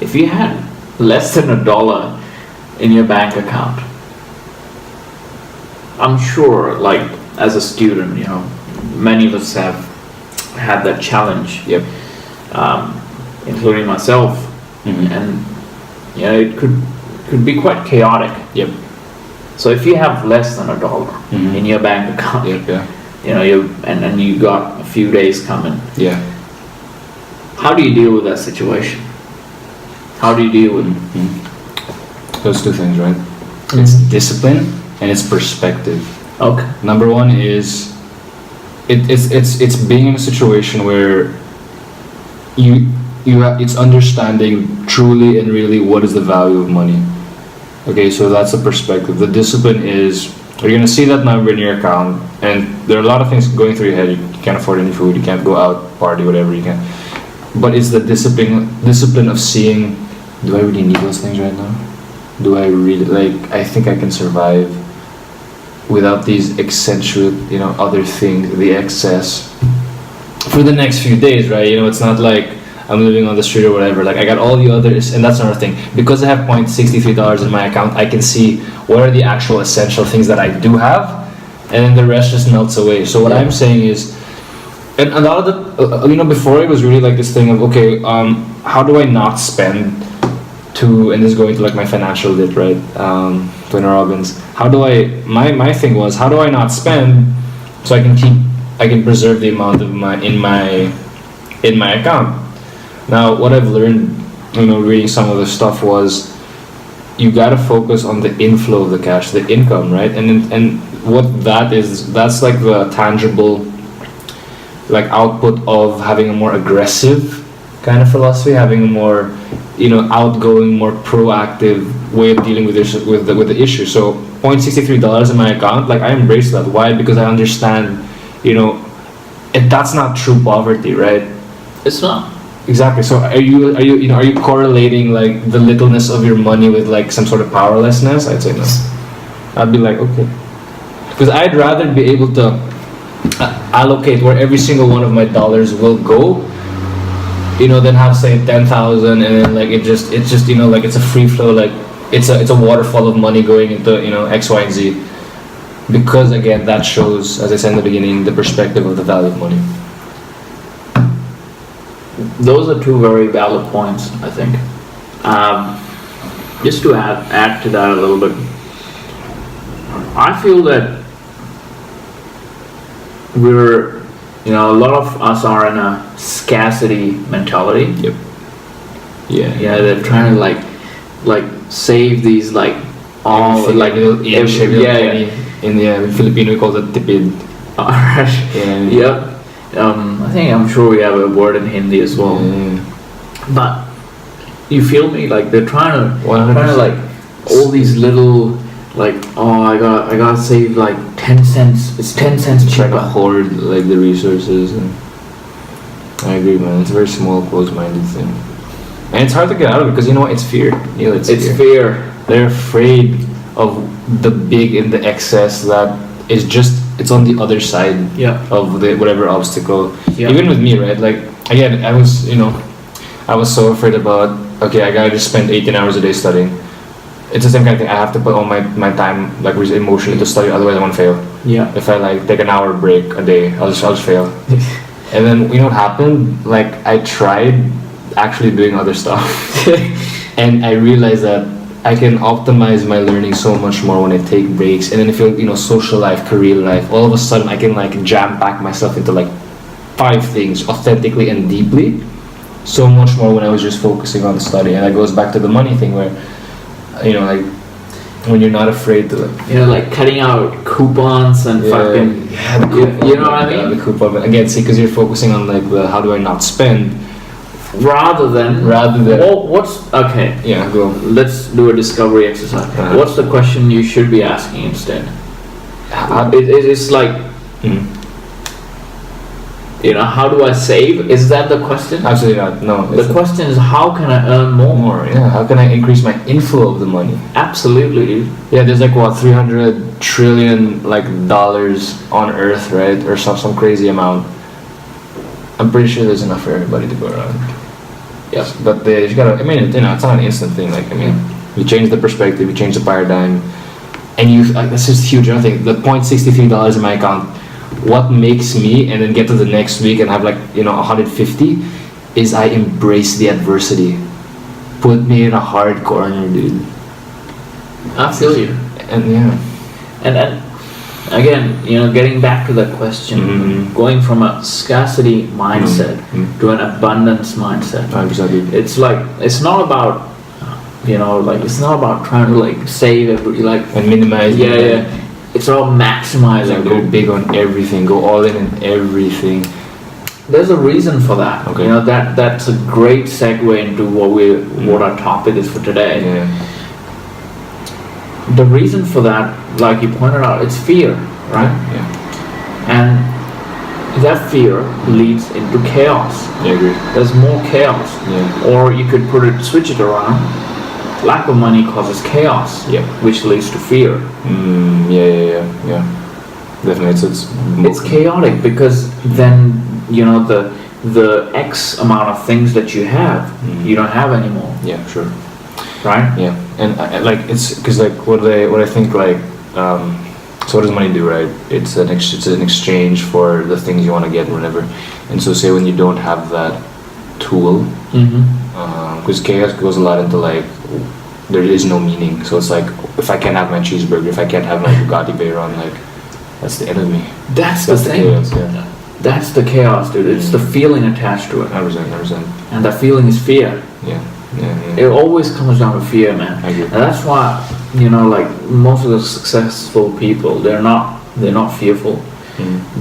if you had less than $1 in your bank account, I'm sure, like, as a student, many of us have had that challenge. Yep. Including myself. And it could be quite chaotic. Yep. So if you have less than $1 in your bank account, and you got a few days coming, how do you deal with that situation? How do you deal with those two things, right? It's discipline and it's perspective. Okay. Number one is it's being in a situation where it's understanding truly and really what is the value of money. Okay, so that's the perspective. The discipline is, you're gonna see that number in your account, and there are a lot of things going through your head. You can't afford any food, you can't go out, party, whatever you can. But it's the discipline of seeing, do I really need those things right now? Do I really, I think I can survive without these eccentric, other things, the excess, for the next few days, right? It's not like I'm living on the street or whatever. Like, I got all the others, and that's another thing. Because I have $0.63 in my account, I can see what are the actual essential things that I do have, and then the rest just melts away. So what I'm saying is, and a lot of the, before it was really like this thing of, okay, how do I not spend and this is going to like my financial lit, right? Tony Robbins. How do I, my thing was, how do I not spend so I can preserve the amount of in my account? Now, what I've learned, reading some of the stuff was, you gotta focus on the inflow of the cash, the income, right? And what that is, that's like the tangible, like, output of having a more aggressive kind of philosophy, having a more, outgoing, more proactive way of dealing with the issue. So, $0.63 in my account, like, I embrace that. Why? Because I understand, that's not true poverty, right? It's not. Exactly. So are you correlating like the littleness of your money with like some sort of powerlessness? I'd say no. I'd be like, okay, because I'd rather be able to allocate where every single one of my dollars will go, than have say 10,000 and then like it's just like it's a free flow, like it's a waterfall of money going into X, Y, and Z. Because again, that shows, as I said in the beginning, the perspective of the value of money. Those are two very valid points, I think. Just to add to that a little bit, I feel that we're, a lot of us are in a scarcity mentality. Yep. Yeah, they're trying to like save these like all like little penny. In the Filipino we call it tipid. Alright. Yep. I'm sure we have a word in Hindi as well. But you feel me? Like they're trying to like all these little like, I gotta save like 10 cents. It's 10 cents cheaper. Try to hoard like the resources. And I agree, man. It's a very small, closed-minded thing, and it's hard to get out of it because it's fear. It's fear. They're afraid of the big and the excess that is just. It's on the other side of the whatever obstacle. Even with me, right? Like again, I was so afraid about, okay, I gotta just spend 18 hours a day studying. It's the same kind of thing. I have to put all my time, like emotion, into study, otherwise I won't fail. Yeah. If I like take an hour break a day, I'll just fail. And then what happened? Like I tried actually doing other stuff, and I realized that I can optimize my learning so much more when I take breaks. And then if you're, social life, career life, all of a sudden I can like jam pack myself into like 5 things authentically and deeply, so much more when I was just focusing on the study. And that goes back to the money thing where, like when you're not afraid to like cutting out coupons and fucking, you know what I mean? The coupon, again, see, because you're focusing on like the how do I not spend, rather than what's okay. Yeah, go. Let's do a discovery exercise. What's the question you should be asking instead? It's like, how do I save? Is that the question? Absolutely not. No. The question is, how can I earn more? Yeah. How can I increase my inflow of the money? Absolutely, dude. Yeah. There's like 300 trillion like dollars on Earth, right? Or some crazy amount. I'm pretty sure there's enough for everybody to go around. Yeah. But you gotta. I mean, it's not an instant thing. Like, I mean, you change the perspective, you change the paradigm, and that's just huge. I think the $63 in my account. What makes me, and then get to the next week and have like 150, is I embrace the adversity. Put me in a hard corner, dude. I feel you. And yeah. And again, getting back to that question, going from a scarcity mindset to an abundance mindset. 100%. It's like, it's not about, it's not about trying to like save every and minimize. Yeah. It's all maximizing. Go big on everything. Go all in everything. There's a reason for that. Okay. That's a great segue into what our topic is for today. Yeah. The reason for that, like you pointed out, it's fear, right? Yeah. And that fear leads into chaos. I agree. There's more chaos. Yeah. Or you could switch it around. Lack of money causes chaos, which leads to fear. Yeah. Definitely, it's chaotic because then the X amount of things that you have, you don't have anymore. Yeah, sure. Right? Yeah, and it's because what I think so what does money do, right? It's an exchange for the things you want to get whenever, and so say when you don't have that tool, because chaos goes a lot into like there is no meaning. So it's like if I can't have my cheeseburger, if I can't have my Bugatti Veyron, like that's the end of me. That's the thing. Chaos, yeah. That's the chaos, dude. It's the feeling attached to it. 100%. And that feeling is fear. Yeah. It always comes down to fear, man. I agree. And that's why, like most of the successful people, they're not fearful.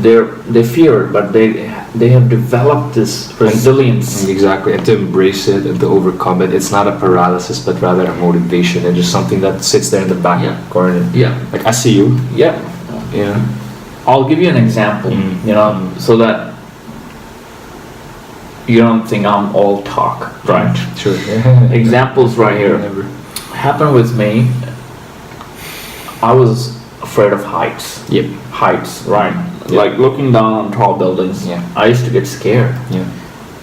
They fear it, but they have developed this resilience. Exactly, and to embrace it and to overcome it. It's not a paralysis, but rather a motivation, and just something that sits there in the back corner. Yeah. Like I see you. Yeah. I'll give you an example. So that you don't think I'm all talk, right? Sure. Examples right here. Happened with me. I was afraid of heights. Yep. Heights, right? Like looking down on tall buildings. Yeah. I used to get scared. Yeah.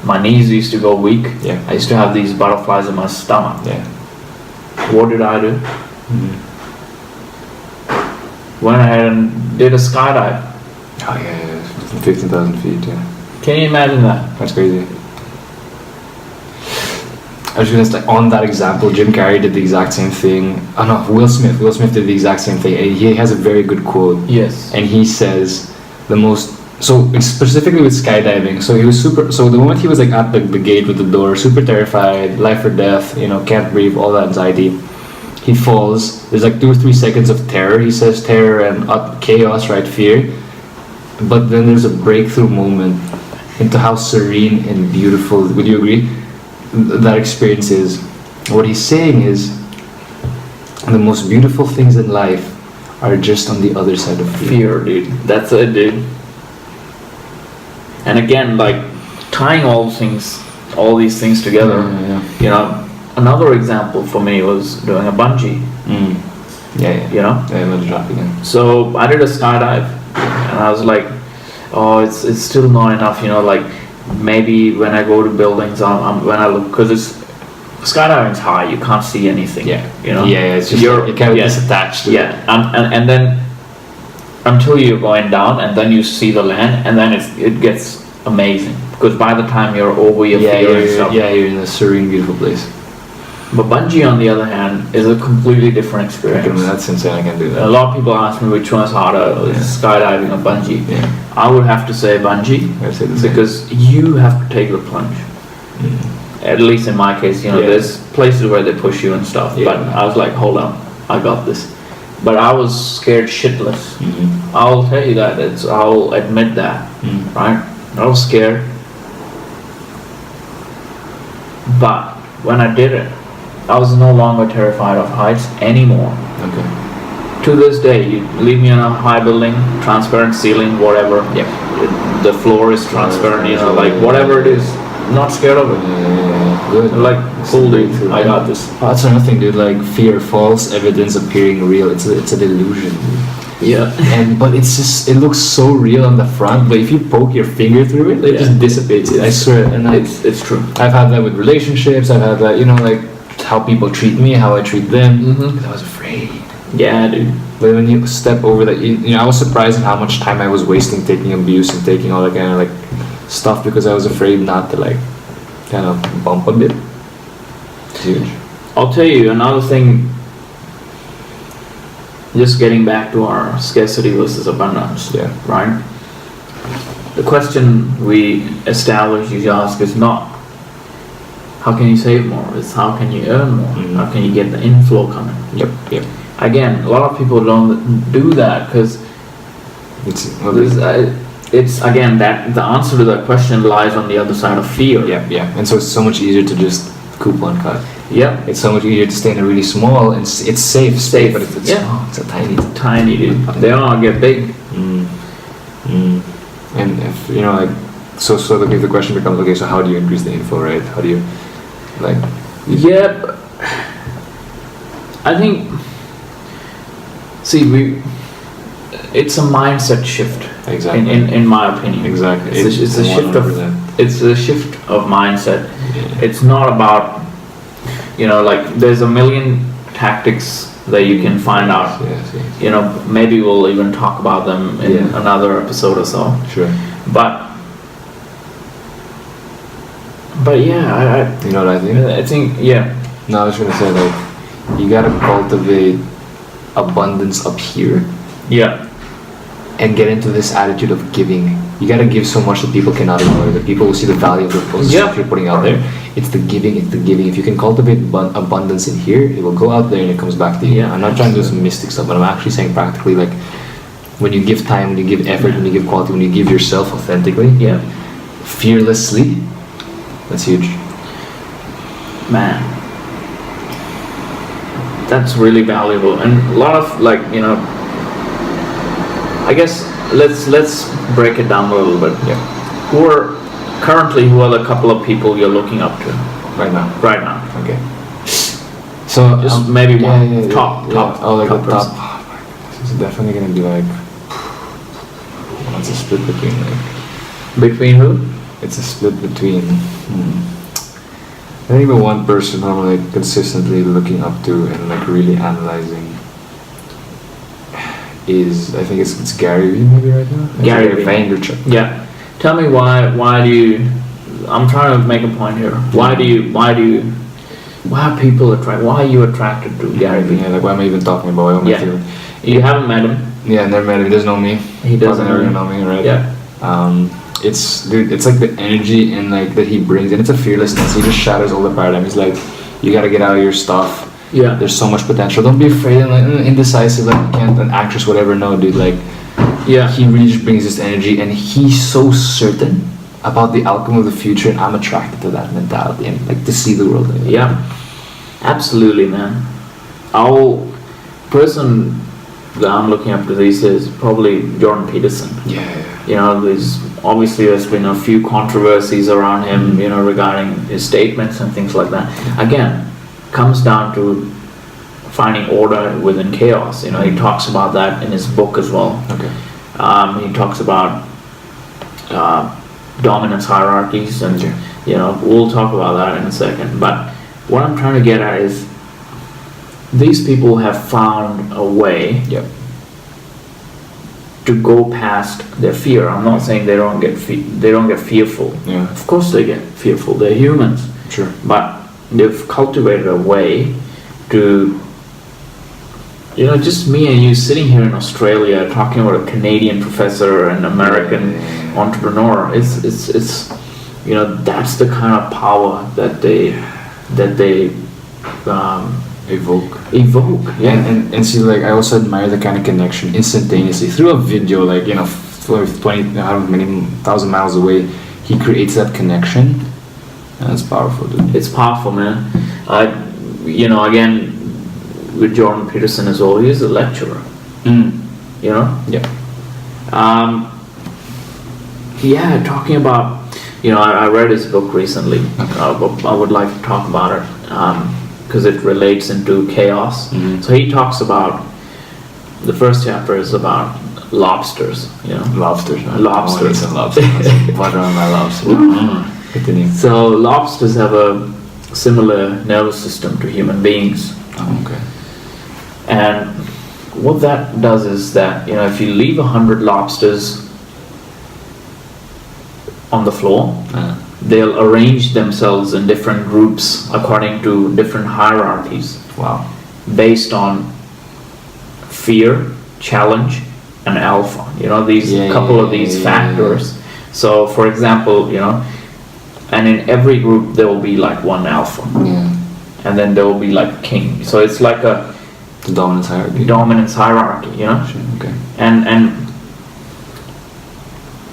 My knees used to go weak. Yeah. I used to have these butterflies in my stomach. Yeah. What did I do? Went ahead and did a skydive. Oh yeah. 15,000 feet. Yeah. Can you imagine that? That's crazy. I was gonna say, on that example, Jim Carrey did the exact same thing. Oh no, Will Smith. Will Smith did the exact same thing, and he has a very good quote. Yes. And he says specifically with skydiving. So he was So the moment he was like at the gate with the door, super terrified, life or death, can't breathe, all that anxiety. He falls. There's like 2 or 3 seconds of terror. He says terror and chaos, right? Fear. But then there's a breakthrough moment into how serene and beautiful. Would you agree? That experience is. What he's saying is the most beautiful things in life are just on the other side of fear, dude. That's it, dude. And again, like tying all these things together. Another example for me was doing a bungee. So I did a skydive, and I was like, oh, it's still not enough. Like maybe when I go to buildings, when I look, because it's skydiving's high, you can't see anything. It's just you're kind of disattached. And then until you're going down, and then you see the land, and then it gets amazing, because by the time you're over your fear and stuff. You're in a serene, beautiful place. But bungee, on the other hand, is a completely different experience. That's insane. I can do that. A lot of people ask me which one's harder, skydiving or bungee. I would have to say bungee, because you have to take the plunge. At least in my case, there's places where they push you and stuff. But I was like, hold on, I got this. But I was scared shitless. I'll tell you that. I'll admit that. Right? I was scared. But when I did it, I was no longer terrified of heights anymore. Okay. To this day, you leave me in a high building, transparent ceiling, whatever. The floor is transparent, like whatever it is. Not scared of it. Good. Like, cool, dude. I got this. That's another thing, dude. Like fear, false evidence appearing real. It's a delusion. Yeah. But it looks so real on the front, but if you poke your finger through it just dissipates it. I swear. And it's true. I've had that with relationships. I've had that, like how people treat me, how I treat them. Because I was afraid. Yeah, dude. But when you step over that, I was surprised at how much time I was wasting taking abuse and taking all that kind of like stuff because I was afraid not to like kind of bump a bit. It's huge. I'll tell you another thing. Just getting back to our scarcity versus abundance. Yeah. Right. The question we established you ask is not how can you save more. It's how can you earn more. How can you get the inflow coming. Yep. Again, a lot of people don't do that because it's again that the answer to that question lies on the other side of fear. Yeah. And so it's so much easier to just coupon cut. Yep. It's so much easier to stay in a really small and it's safe, but it's small. It's a tiny dude. They don't get big. And if like so if the question becomes okay, so how do you increase the info, right? How do you like? Yep. I think. See, it's a mindset shift. Exactly. In my opinion. Exactly. It's a shift of. It's a shift of mindset. Yeah. It's not about. Like there's a million tactics that you can find out. Yes. Maybe we'll even talk about them in another episode or so. Sure. But yeah, you know what I think? I think No, I was gonna say like you gotta cultivate abundance up here. Yeah. And get into this attitude of giving. You gotta give so much that people cannot ignore. That people will see the value of the stuff you're putting out there. It's the giving. If you can cultivate abundance in here, it will go out there and it comes back to you. I'm not trying to do some mystic stuff, but I'm actually saying practically like when you give time, when you give effort, when you give quality, when you give yourself authentically, fearlessly, that's huge. Man. That's really valuable. And a lot of like, I guess let's break it down a little bit. Yeah. Who are the couple of people you're looking up to right now? Okay. So just maybe one top. Oh, like top the top. Oh my goodness, it's definitely gonna be like. It's a split between Between who? It's a split between. I think the one person I'm like consistently looking up to and like really analyzing. I think it's Gary Vee maybe right now? Gary Vaynerchuk. Yeah. Tell me why do you, I'm trying to make a point here. Why are people attracted, why are you attracted to Gary Vee? Yeah, like what am I even talking about? What am I feeling? You haven't met him? Yeah, never met him. He doesn't know me. He doesn't know me, right? Yeah. It's like the energy and like that he brings, and it's a fearlessness. He just shatters all the paradigm. He's like, you gotta get out of your stuff. Yeah. There's so much potential. Don't be afraid and like indecisive, like you can't, an actress, whatever. No, dude, like he really just brings this energy and he's so certain about the outcome of the future, and I'm attracted to that mentality and like to see the world. Yeah. Absolutely, man. Our person that I'm looking up to these days is probably Jordan Peterson. Yeah. There's been a few controversies around him, regarding his statements and things like that. Again, comes down to finding order within chaos. He talks about that in his book as well. Okay. He talks about dominance hierarchies, and we'll talk about that in a second. But what I'm trying to get at is these people have found a way to go past their fear. I'm not saying they don't get fearful. Yeah. Of course they get fearful. They're humans. Sure. But they've cultivated a way to, just me and you sitting here in Australia talking about a Canadian professor and American entrepreneur. It's that's the kind of power that they evoke. Yeah. And see, like I also admire the kind of connection instantaneously through a video, like 20 how many thousand miles away, he creates that connection. That's powerful, dude. It's powerful, man. Again, with Jordan Peterson as well, he's a lecturer. Yeah. Talking about, I read his book recently. I would like to talk about it because it relates into chaos. Mm-hmm. So he talks about the first chapter is about lobsters. You know, Lobsters. Right? Lobsters. Oh, lobsters. What are my lobsters? Continue. So lobsters have a similar nervous system to human beings, Oh, okay. and what that does is that, you know, if you leave 100 lobsters on the floor, they'll arrange themselves in different groups according to different hierarchies. Wow. Based on fear, challenge, and alpha. You know, these couple of these factors. So, for example, you know, and in every group there will be like one alpha, and then there will be like a king. So it's like a dominance hierarchy. You know. Sure, okay. And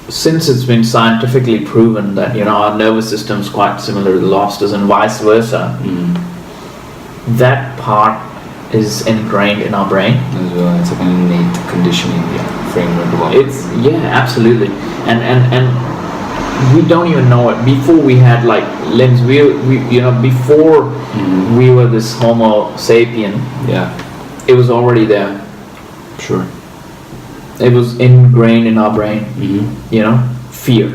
since it's been scientifically proven that, you know, our nervous system is quite similar to the lobsters and vice versa, that part is ingrained in our brain. As well, it's like an innate conditioning framework of absolutely. And we don't even know it. Before we had like limbs, we you know, before we were this Homo sapien, it was already there. Sure. It was ingrained in our brain. You know, fear,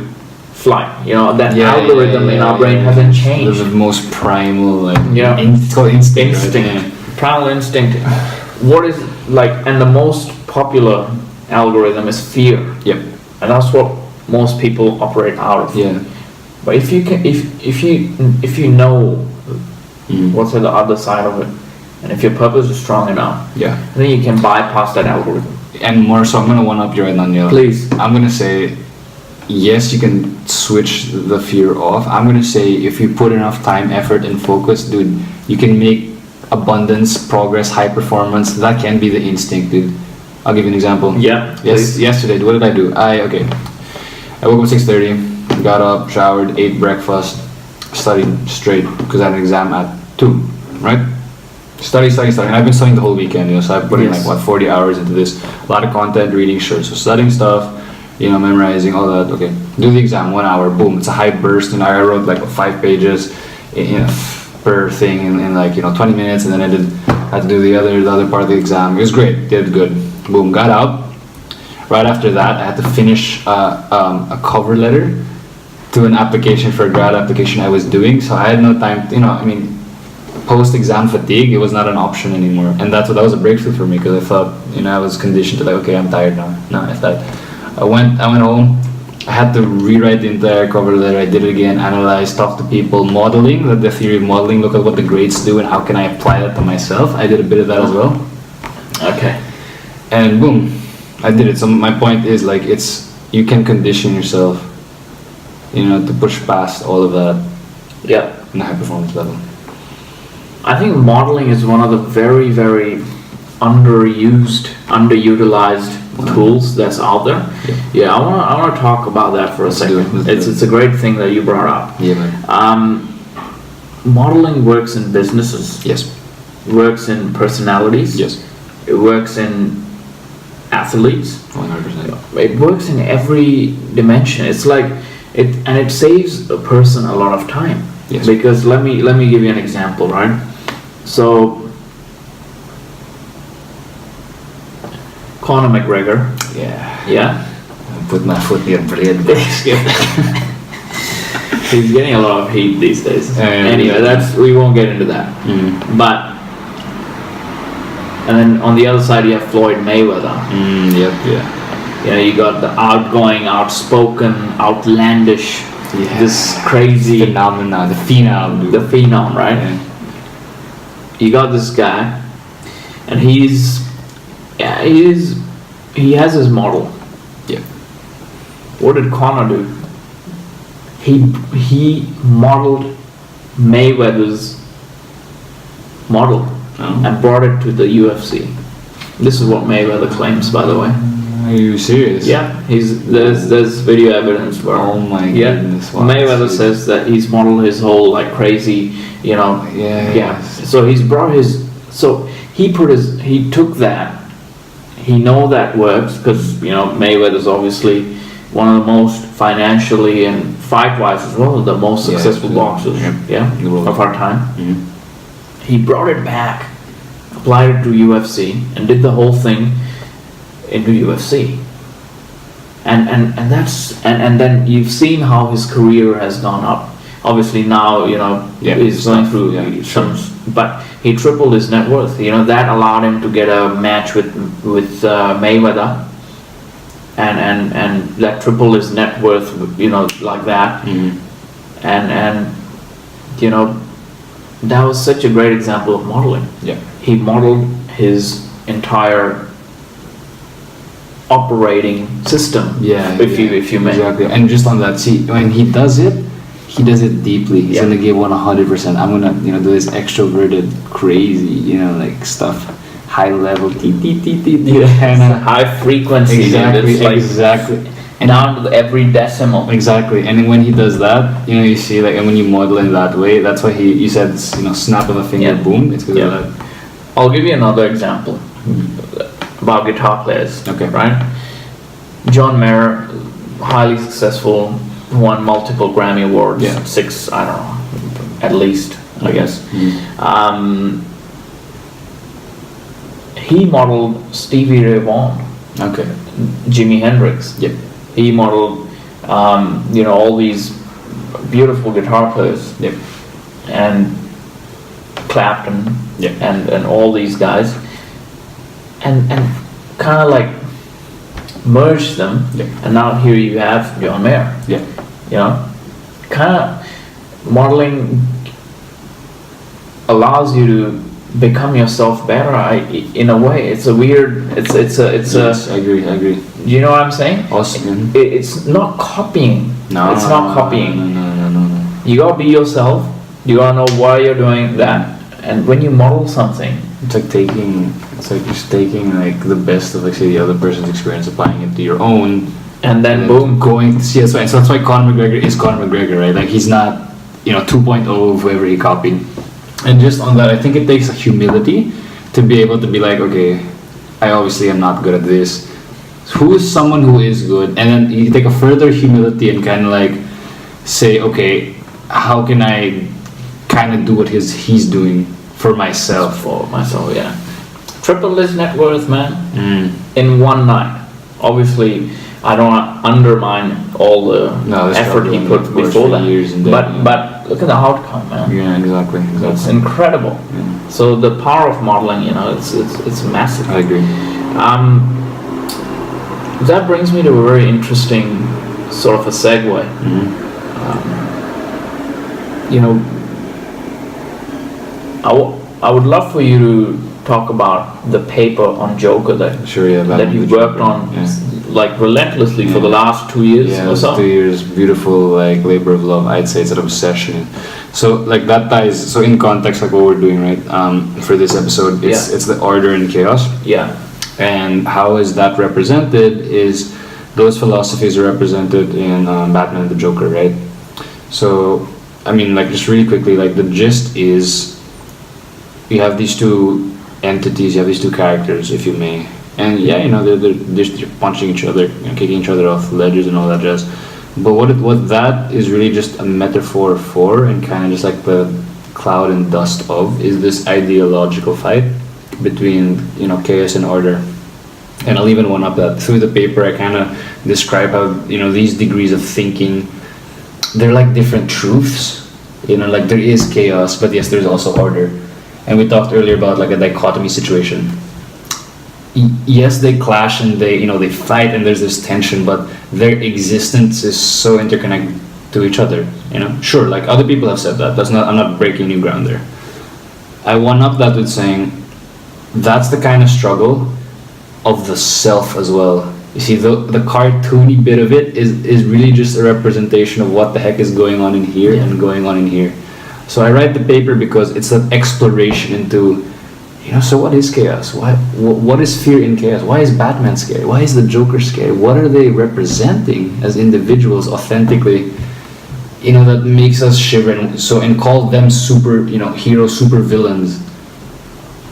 flight. You know, that algorithm in our brain hasn't changed. The most primal, like, it's called instinct. Right? Primal instinct. What is like, and the most popular algorithm is fear. Yep. And that's what most people operate out of. Yeah. But if you can, if you know what's at the other side of it, and if your purpose is strong enough, then you can bypass that algorithm. And more so, I'm gonna one up you right now, Neil. Please. I'm gonna say, yes, you can switch the fear off. I'm gonna say, if you put enough time, effort, and focus, dude, you can make abundance, progress, high performance. That can be the instinct, dude. I'll give you an example. Yeah. Yes. Yesterday, what did I do? I woke up at 6:30, got up, showered, ate breakfast, studied straight because I had an exam at 2, right? Study. And I've been studying the whole weekend, you know, so I put in 40 hours into this. A lot of content, reading, sure. So studying stuff, you know, memorizing, all that. Okay, do the exam, 1 hour, boom. It's a high burst, and I wrote like 5 pages, per thing in like, 20 minutes, and then I had to do the other part of the exam. It was great, did good. Boom, got out. Right after that, I had to finish a cover letter to an application for a grad application I was doing, so I had no time, post-exam fatigue, it was not an option anymore, and that was a breakthrough for me, because I thought, I was conditioned to like, okay, I'm tired now. No, I thought, I went home, I had to rewrite the entire cover letter, I did it again, analyze, talk to people, modeling, the theory of modeling, look at what the grades do and how can I apply that to myself. I did a bit of that as well. Okay. And boom, I did it. So my point is, like, you can condition yourself, to push past all of that. Yeah. In a high performance level. I think modeling is one of the very, very underutilized tools that's out there. Yeah, I want to talk about that for a second. It's a great thing that you brought up. Yeah, man. Modeling works in businesses. Yes. Works in personalities. Yes. It works in athletes. 100%. It works in every dimension. It's like it saves a person a lot of time. Yes. Because let me give you an example, right? So Conor McGregor. Yeah. I put my foot near brilliant. He's getting a lot of heat these days. Anyway, we won't get into that. But and then on the other side you have Floyd Mayweather. You got the outgoing, outspoken, outlandish, this crazy phenomenon, the phenom, right? Yeah. You got this guy, and he has his model. Yeah. What did Conor do? He modeled Mayweather's model and brought it to the UFC. This is what Mayweather claims, by the way. Are you serious? Yeah, there's video evidence for it. Oh my goodness! Wow. Maywether says that he's modeled his whole like crazy, So he's brought he took that. He know that works because Mayweather's obviously one of the most financially and fight-wise as well the most successful boxers of our time. He brought it back, applied it to UFC, and did the whole thing. into UFC. And that's and then you've seen how his career has gone up. Obviously now, he's going through some, but he tripled his net worth. That allowed him to get a match with Mayweather, and that tripled his net worth. Like that, and that was such a great example of modeling. Yeah, he modeled his entire operating system. If you may. Exactly. And just on that, see, when he does it deeply. He's gonna give 100%. I'm gonna do this extroverted, crazy, like stuff, high level, high frequency. Exactly. And down to every decimal. Exactly. And when he does that, you see, like, and when you model in that way, that's why you said, snap of a finger, boom. It's because of that. I'll give you another example about guitar players. Okay. Right? John Mayer, highly successful, won multiple Grammy Awards. 6, I don't know, at least, I guess. He modeled Stevie Ray Vaughan. Okay. Jimi Hendrix. Yep. He modeled, all these beautiful guitar players. Yep. And Clapton. Yep. And all these guys. And kind of like merge them. Yep. And now here you have John Mayer. Yeah. Kind of modeling allows you to become yourself better. In a way, it's a weird. It's Yes, I agree. You know what I'm saying? Awesome. It's not copying. No. It's not copying. No. You gotta be yourself. You gotta know why you're doing that. And when you model something, it's like just taking like the best of, like, say, the other person's experience, applying it to your own. And then boom, going to see. That's why. So that's why Conor McGregor is Conor McGregor, right? Like, he's not, 2.0 of whoever he copied. And just on that, I think it takes a humility to be able to be like, okay, I obviously am not good at this. Who is someone who is good? And then you take a further humility and kind of like say, okay, how can I kind of do what he's doing for myself? Yeah. Triple his net worth, man, in one night. Obviously, I don't undermine all the effort he put before that. But look at the outcome, man. Yeah, exactly. It's incredible. Yeah. So the power of modeling, it's massive. I agree. That brings me to a very interesting sort of a segue. I would love for you to talk about the paper on Joker that you worked on like relentlessly for the last 2 years or so. 2 years, beautiful, like, labor of love. I'd say it's an obsession. So, like, that ties. So in context, like what we're doing, right? For this episode, it's the order and chaos. Yeah. And how is that represented? Is those philosophies are represented in Batman and the Joker, right? So, I mean, like, just really quickly, like, the gist is you have these two entities, you have these two characters, if you may, and they're punching each other, kicking each other off ledges and all that jazz. But what that is really just a metaphor for, and kind of just like the cloud and dust of, is this ideological fight between chaos and order. And I'll even one up that through the paper I kind of describe how these degrees of thinking, they're like different truths. Like there is chaos, but yes, there's also order. And we talked earlier about like a dichotomy situation. Yes, they clash and they fight and there's this tension, but their existence is so interconnected to each other. Sure, like other people have said that. I'm not breaking new ground there. I one up that with saying that's the kind of struggle of the self as well. You see, the cartoony bit of it is really just a representation of what the heck is going on in here and going on in here. So I write the paper because it's an exploration into, so what is chaos? What is fear in chaos? Why is Batman scary? Why is the Joker scary? What are they representing as individuals authentically, that makes us shiver and call them super, heroes, super villains.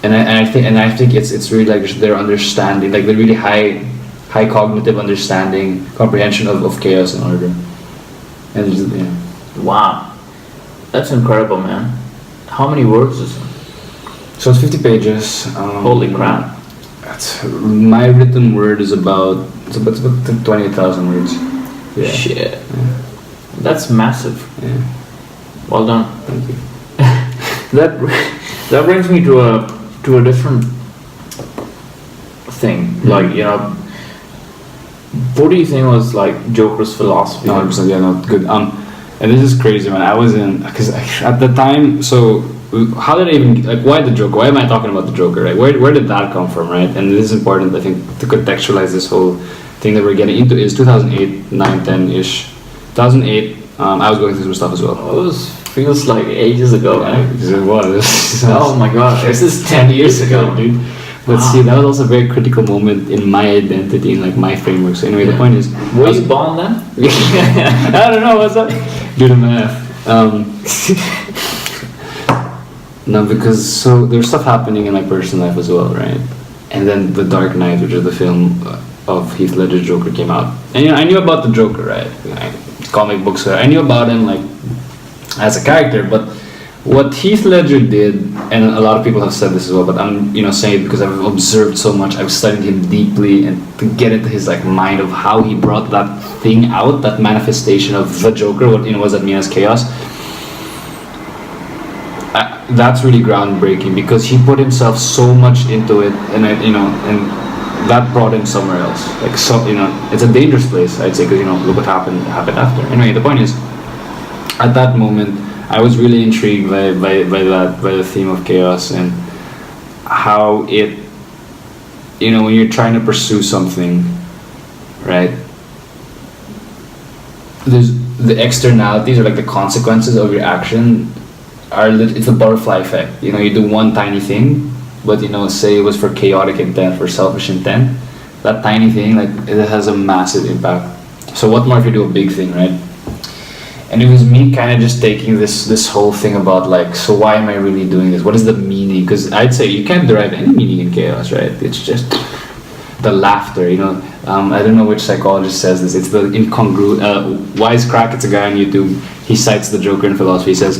And I think it's really like their understanding, like the really high cognitive understanding, comprehension of chaos and order. And Wow. That's incredible, man. How many words is it? So it's 50 pages. Holy crap. my written word is about 20,000 words. Yeah. Shit. Yeah. That's massive. Yeah. Well done. Thank you. That brings me to a different thing. Like, you know, what do you think was like Joker's philosophy? No, 100%. Yeah, no, good. And this is crazy, man. I was in because at the time. So how did I even like? Why the Joker? Why am I talking about the Joker? Right? Where did that come from? Right? And this is important, I think, to contextualize this whole thing that we're getting into. Is 2008, 9, 10 ish. 2008. I was going through some stuff as well. Oh, feels like ages ago, Yeah, man. it was. Oh my god, this is 10 years ago, dude. But see, that was also a very critical moment in my identity, in like my framework. So anyway, the point is, were you born then? I don't know what's up. Do the math. No, because so there's stuff happening in my personal life as well, right? And then The Dark Knight, which is the film of Heath Ledger's Joker, came out, and you know, I knew about the Joker, right? Comic books, I knew about him like as a character, but what Heath Ledger did, and a lot of people have said this as well, but I'm saying it because I've observed so much, I've studied him deeply, and to get into his like mind of how he brought that thing out, that manifestation of the Joker, what does that mean as chaos? That's really groundbreaking because he put himself so much into it, and and that brought him somewhere else. Like it's a dangerous place, I'd say, because look what happened after. Anyway, the point is, at that moment, I was really intrigued by the theme of chaos and how it, when you're trying to pursue something, right? There's the externalities or like the consequences of your action it's a butterfly effect. You do one tiny thing, but say it was for chaotic intent, for selfish intent, that tiny thing, like, it has a massive impact. So what more if you do a big thing, right? And it was me kind of just taking this whole thing about like, so why am I really doing this? What is the meaning? Because I'd say you can't derive any meaning in chaos, right? It's just the laughter, I don't know which psychologist says this. It's the Wisecrack. It's a guy on YouTube. He cites the Joker in philosophy. He says,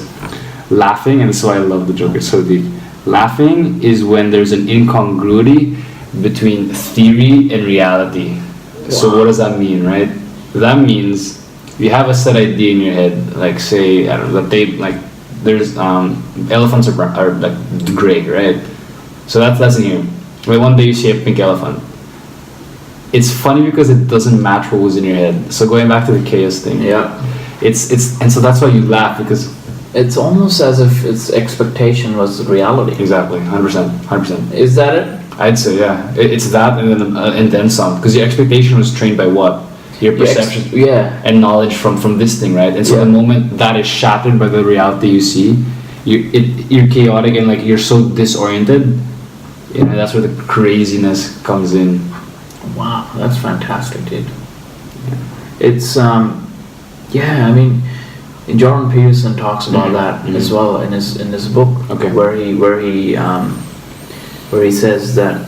laughing, and this is why I love the Joker so deep. Laughing is when there's an incongruity between theory and reality. Wow. So what does that mean, right? That means you have a set idea in your head, like say, I don't know, that there's elephants are like gray, right? So that's in here. Well, one day you see a pink elephant. It's funny because it doesn't match what was in your head. So going back to the chaos thing, yeah, it's and so that's why you laugh, because it's almost as if its expectation was reality. Exactly, 100%. Is that it? I'd say, yeah. It's that and then some, because your expectation was trained by what? Your perception, and knowledge from this thing, right? And so the moment that is shattered by the reality you see, you're chaotic and like you're so disoriented. That's where the craziness comes in. Wow, that's fantastic, dude. It's I mean, Jordan Peterson talks about that as well in his book, where he says that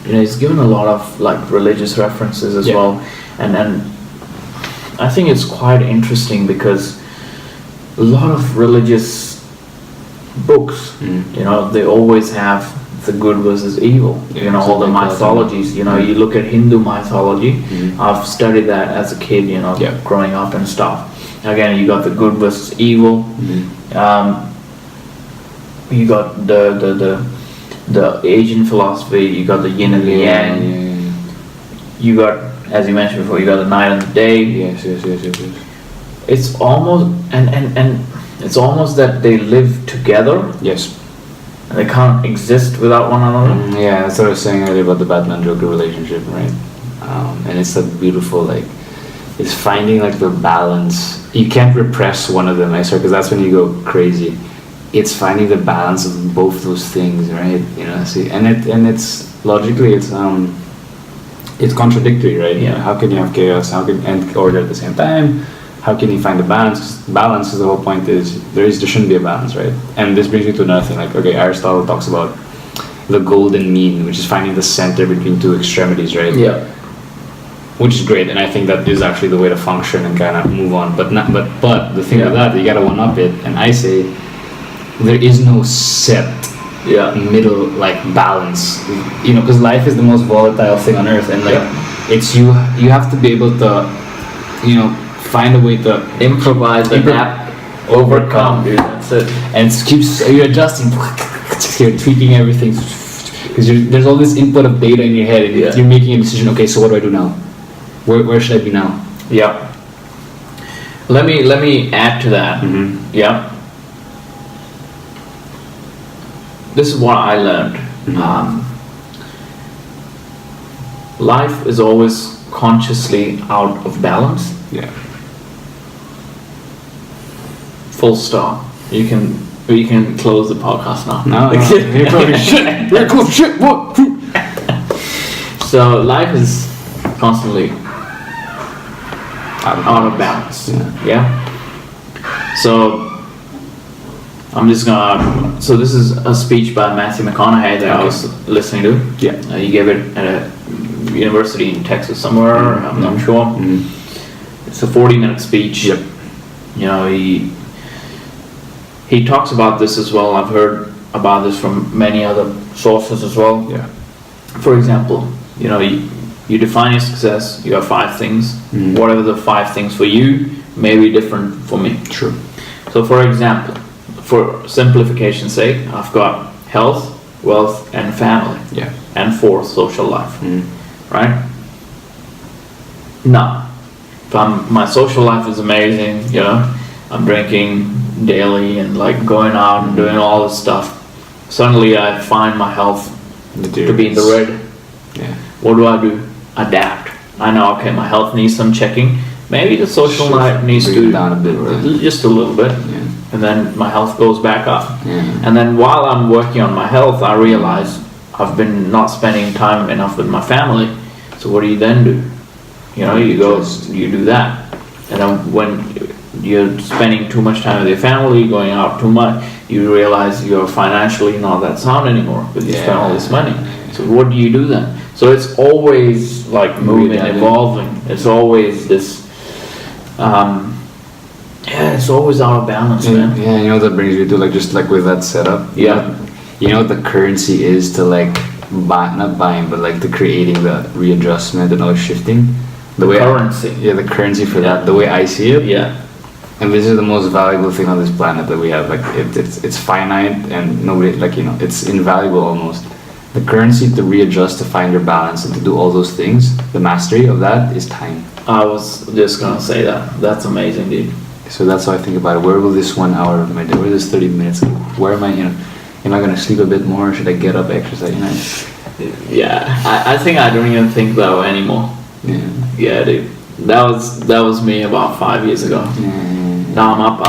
he's given a lot of like religious references as well, and I think it's quite interesting because a lot of religious books, they always have the good versus evil. All the mythologies. You look at Hindu mythology. I've studied that as a kid. Growing up and stuff. Again, you got the good versus evil. You got the Asian philosophy. You got the yin and the yang. You got, as you mentioned before, you got the night and the day. Yes. It's almost and it's almost that they live together. Yes. And they can't exist without one another. Yeah, that's what I was saying earlier about the Batman-Joker relationship, right? And it's a beautiful, like, it's finding like the balance. You can't repress one of them, I swear, because that's when you go crazy. It's finding the balance of both those things, right? And it's logically it's contradictory, right? How can you have chaos? And order at the same time? How can you find the balance? Balance is the whole point. Is there shouldn't be a balance, right? And this brings me to another thing. Like, Aristotle talks about the golden mean, which is finding the center between two extremities, right? Yeah. Which is great, and I think that is actually the way to function and kind of move on. But the thing with that, you gotta one up it. And I say there is no set middle like balance, you know, because life is the most volatile thing on earth, and like it's you have to be able to, you know, find a way to improvise, adapt, overcome, dude. That's it. And it keeps you're adjusting, you're tweaking everything because there's all this input of data in your head, and you're making a decision. Okay, so what do I do now? Where should I be now? Yeah. Let me add to that. Mm-hmm. Yeah. This is what I learned. Mm-hmm. Life is always consciously out of balance. Yeah. Full stop. You can close the podcast now. No, you probably should. We're close shit. What? So life is constantly out of balance. Yeah. So I'm just gonna. So this is a speech by Matthew McConaughey that I was listening to. Yeah. He gave it at a university in Texas somewhere. I'm not sure. Mm-hmm. It's a 40-minute speech. Yep. You know, he talks about this as well. I've heard about this from many other sources as well. Yeah. For example, you know, you define your success. You have 5 things. Mm-hmm. Whatever the 5 things for you may be different for me. True. So, for example, for simplification's sake, I've got health, wealth, and family. Yeah. And 4, social life. Mm-hmm. Right? Now, my social life is amazing. You know, I'm drinking daily and like going out and doing all this stuff. Suddenly, I find my health to be in the red. Yeah. What do? Adapt. I know, okay, my health needs some checking. Maybe the social life needs to down a bit, right? Just a little bit. Yeah. And then my health goes back up. Yeah. And then while I'm working on my health, I realize I've been not spending time enough with my family. So what do you then do? You know, you do that. And then when you're spending too much time with your family, going out too much, you realize you're financially not that sound anymore because you spend all this money. So what do you do then? So it's always like moving, evolving. It's always this, it's always out of balance, man. Yeah, you know what that brings me to, like, just like with that setup. Yeah. You know what the currency is to like not buying, but like to creating the readjustment and all shifting. The currency. The currency for that. The way I see it. Yeah. And this is the most valuable thing on this planet that we have. Like it's finite and nobody, like, you know, it's invaluable almost. The currency to readjust, to find your balance, and to do all those things, the mastery of that is time. I was just gonna say that. That's amazing, dude. So that's how I think about it. Where will this 1 hour of my day, where is this 30 minutes go? Where am I, you know, am I gonna sleep a bit more? Should I get up, exercise? You know? Yeah, I think I don't even think that way anymore. Yeah. Yeah, dude. That was me about 5 years ago. Now I'm up,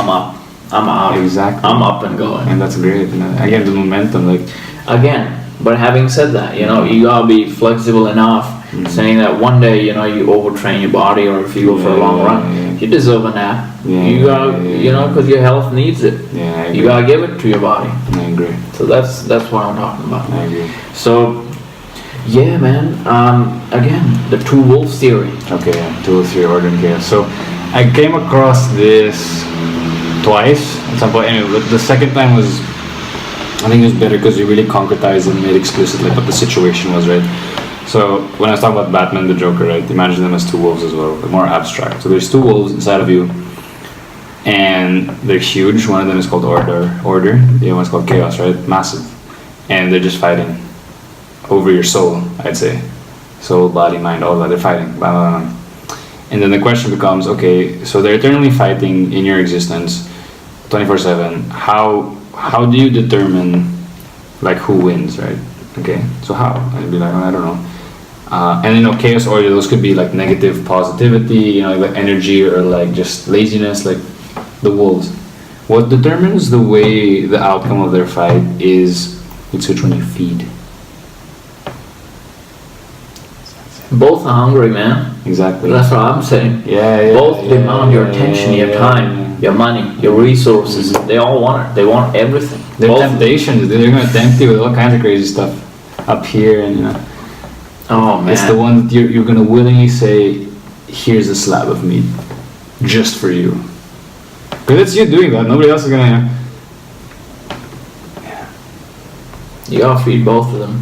I'm out. Exactly. I'm up and going. And that's great. You know? Again, the momentum, like. Again, but having said that, you know, you gotta be flexible enough. Saying that one day, you know, you overtrain your body, or if you go for a long run, you deserve a nap. You gotta, you know, because your health needs it. Yeah, I agree. You gotta give it to your body. I agree. So that's what I'm talking about. I agree. So, yeah, man. Again, the 2 wolves theory. Okay, yeah, 2 wolves theory, order and chaos. So, I came across this twice at some point. Anyway, the second time was, I think it was better because you really concretized and made explicit like what the situation was, right? So when I was talking about Batman, the Joker, right? Imagine them as 2 wolves as well, but more abstract. So there's 2 wolves inside of you, and they're huge. One of them is called order. The other one's called chaos, right? Massive, and they're just fighting over your soul, I'd say, soul, body, mind, all that. They're fighting, blah, blah, blah. And then the question becomes, okay, so they're eternally fighting in your existence, 24/7. How do you determine like who wins, right? Okay, so how? I'd be like, I don't know. And you know, chaos, order, those could be like negative positivity, you know, like energy, or like just laziness, like the wolves. What determines the way the outcome of their fight is it's which one you feed. Both are hungry, man. Exactly. That's what I'm saying. Yeah. Both demand your attention, your time, your money, your resources. They all want it. They want everything. They're temptations. They're going to tempt you with all kinds of crazy stuff up here, and you know. Oh man. It's the one that you're going to willingly say, here's a slab of meat, just for you. Because it's you doing that. Nobody else is going to. Yeah. You gotta feed both of them.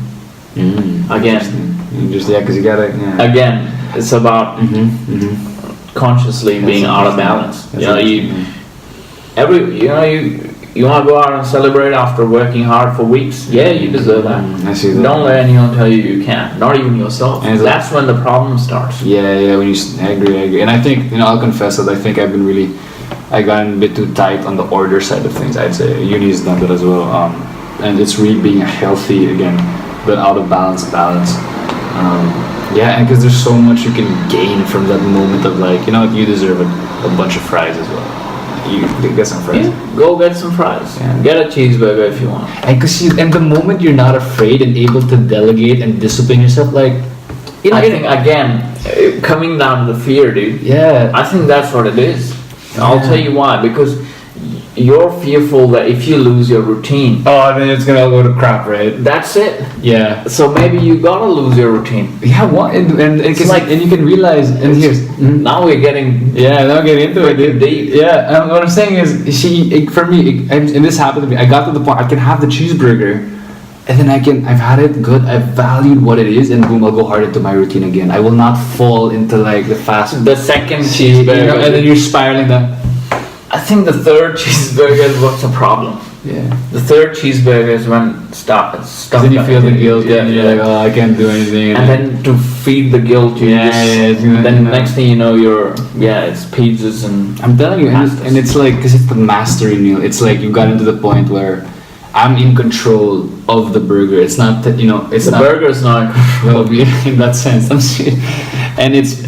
Again. Because you gotta. Yeah. Again, it's about consciously being out of balance. You want to go out and celebrate after working hard for weeks. Yeah, you deserve that. I see that. Don't let anyone tell you you can't. Not even yourself. And that's when the problem starts. Yeah. I agree. And I think I'll confess that I think I got a bit too tight on the order side of things. I'd say uni's done that as well. And it's really being healthy again, but out of balance. And because there's so much you can gain from that moment of like, you deserve a bunch of fries as well. You get some fries. Yeah, go get some fries. Yeah. Get a cheeseburger if you want. And the moment you're not afraid and able to delegate and discipline yourself, like, I think again, coming down to the fear, dude. Yeah. I think that's what it is. I'll tell you why. Because you're fearful that if you lose your routine, then it's gonna go to crap, right? That's it. Yeah. So maybe you gotta lose your routine. Yeah. What? And it's like, and you can realize, and here's now we're getting. Yeah. Now getting into it, dude. Deep. Yeah. And what I'm saying is, and this happened to me. I got to the point I can have the cheeseburger, and then I've had it good. I've valued what it is, and boom, I'll go hard into my routine again. I will not fall into like the second cheeseburger, and then you're spiraling down. I think the third cheeseburger is what's the problem. Yeah. The third cheeseburger is when stuff. Then you feel the guilt. Yeah. And you're like, I can't do anything. And then to feed the guilt, then next thing you know, it's pizzas and. I'm telling you, and it's like, because it's the mastery meal. It's like you got into the point where I'm in control of the burger. It's not that the burger's not. Well, in that sense, I'm serious. And it's.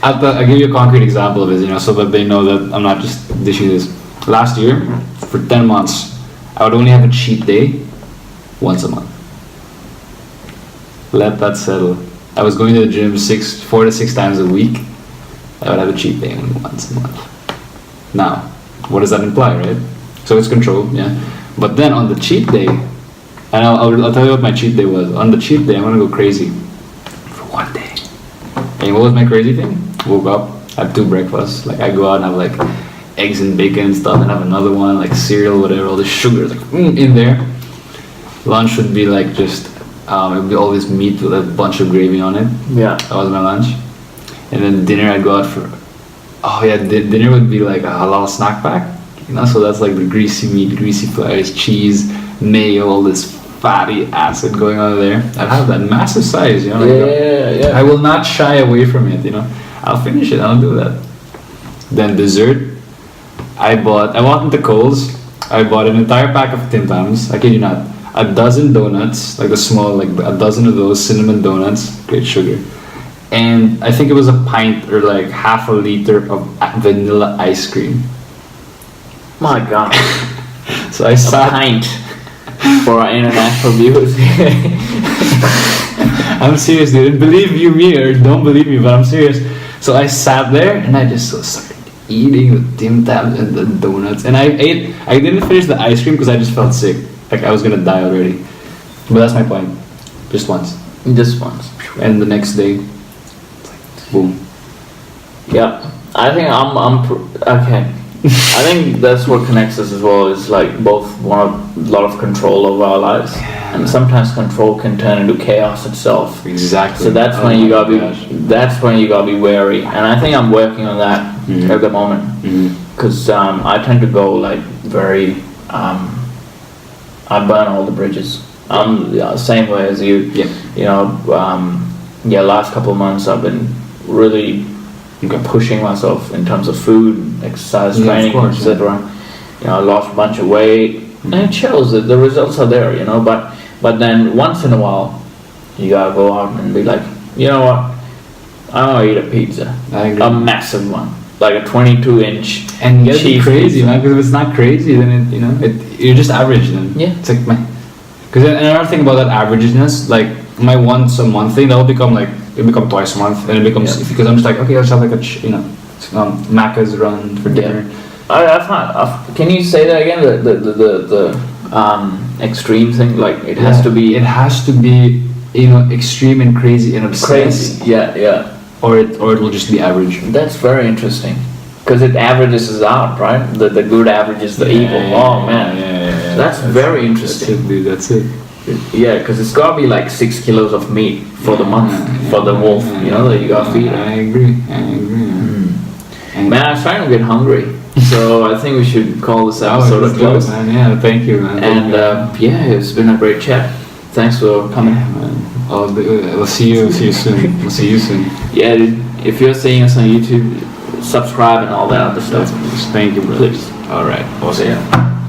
I'll give you a concrete example of it, so that they know that I'm not just dishing this. Last year, for 10 months, I would only have a cheat day once a month. Let that settle. I was going to the gym 4 to 6 times a week. I would have a cheat day only once a month. Now, what does that imply, right? So it's control, yeah. But then on the cheat day, and I'll tell you what my cheat day was. On the cheat day, I'm gonna go crazy for one day. And what was my crazy thing? Woke up, had 2 breakfasts. Like I go out and have like eggs and bacon and stuff, and have another one like cereal, whatever. All the sugar like in there. Lunch would be like just it would be all this meat with a bunch of gravy on it. Yeah, that was my lunch. And then dinner, I'd go out for. Dinner would be like a halal snack pack. So that's like the greasy meat, greasy fries, cheese, mayo, all this fatty acid going on there. I'd have that massive size, Yeah. I will not shy away from it, I'll finish it, I'll do that. Then dessert, I walked into Kohl's, I bought an entire pack of Tim Tams, I kid you not, a dozen donuts, like the small, like a dozen of those cinnamon donuts, great sugar. And I think it was a pint or like half a liter of vanilla ice cream. My God. So I sat. A pint for our international viewers. I'm serious, dude. Believe you me or don't believe me, but I'm serious. So I sat there and I just started eating the Tim Tams and the donuts. And I didn't finish the ice cream because I just felt sick. Like I was gonna die already. But that's my point. Just once. Just once. And the next day, boom. Yeah. I think okay. I think that's what connects us as well, is like both want a lot of control over our lives, and sometimes control can turn into chaos itself. Exactly. So that's when you gotta be wary, and I think I'm working on that at the moment, because I tend to go like very I burn all the bridges. Same way as you. Last couple of months I've been really pushing myself in terms of food, exercise, training, etc. I lost a bunch of weight, and it shows that the results are there. But then once in a while, you gotta go out and be like, you know what? I want to eat a pizza, a massive one, like a 22-inch. And get crazy, man. Because if it's not crazy, then you're just average. Then it's like because another thing about that averageness, like my once a month thing, that'll become like. It become twice a month, and it becomes because I'm just like, okay, I'll just have like a Macca's run for dinner. Can you say that again? The extreme thing, like it has to be. It has to be, extreme and crazy and obsessed. Crazy, yeah. Or it will just be average. That's very interesting, because it averages out, right? The good averages the evil. Oh man, yeah. That's very interesting. That's it, dude. That's it. Yeah, because it's gotta be like 6 kilos of meat for the month for the wolf. You know that you gotta feed. I agree. Man, I'm starting to get hungry. So I think we should call this episode a close. Man. Yeah, thank you, man. And yeah, it's been a great chat. Thanks for coming. Yeah, man. We'll see you soon. We'll see you soon. Yeah, dude, if you're seeing us on YouTube, subscribe and all that other stuff. Thank you, bro. Please. All right. We'll see ya.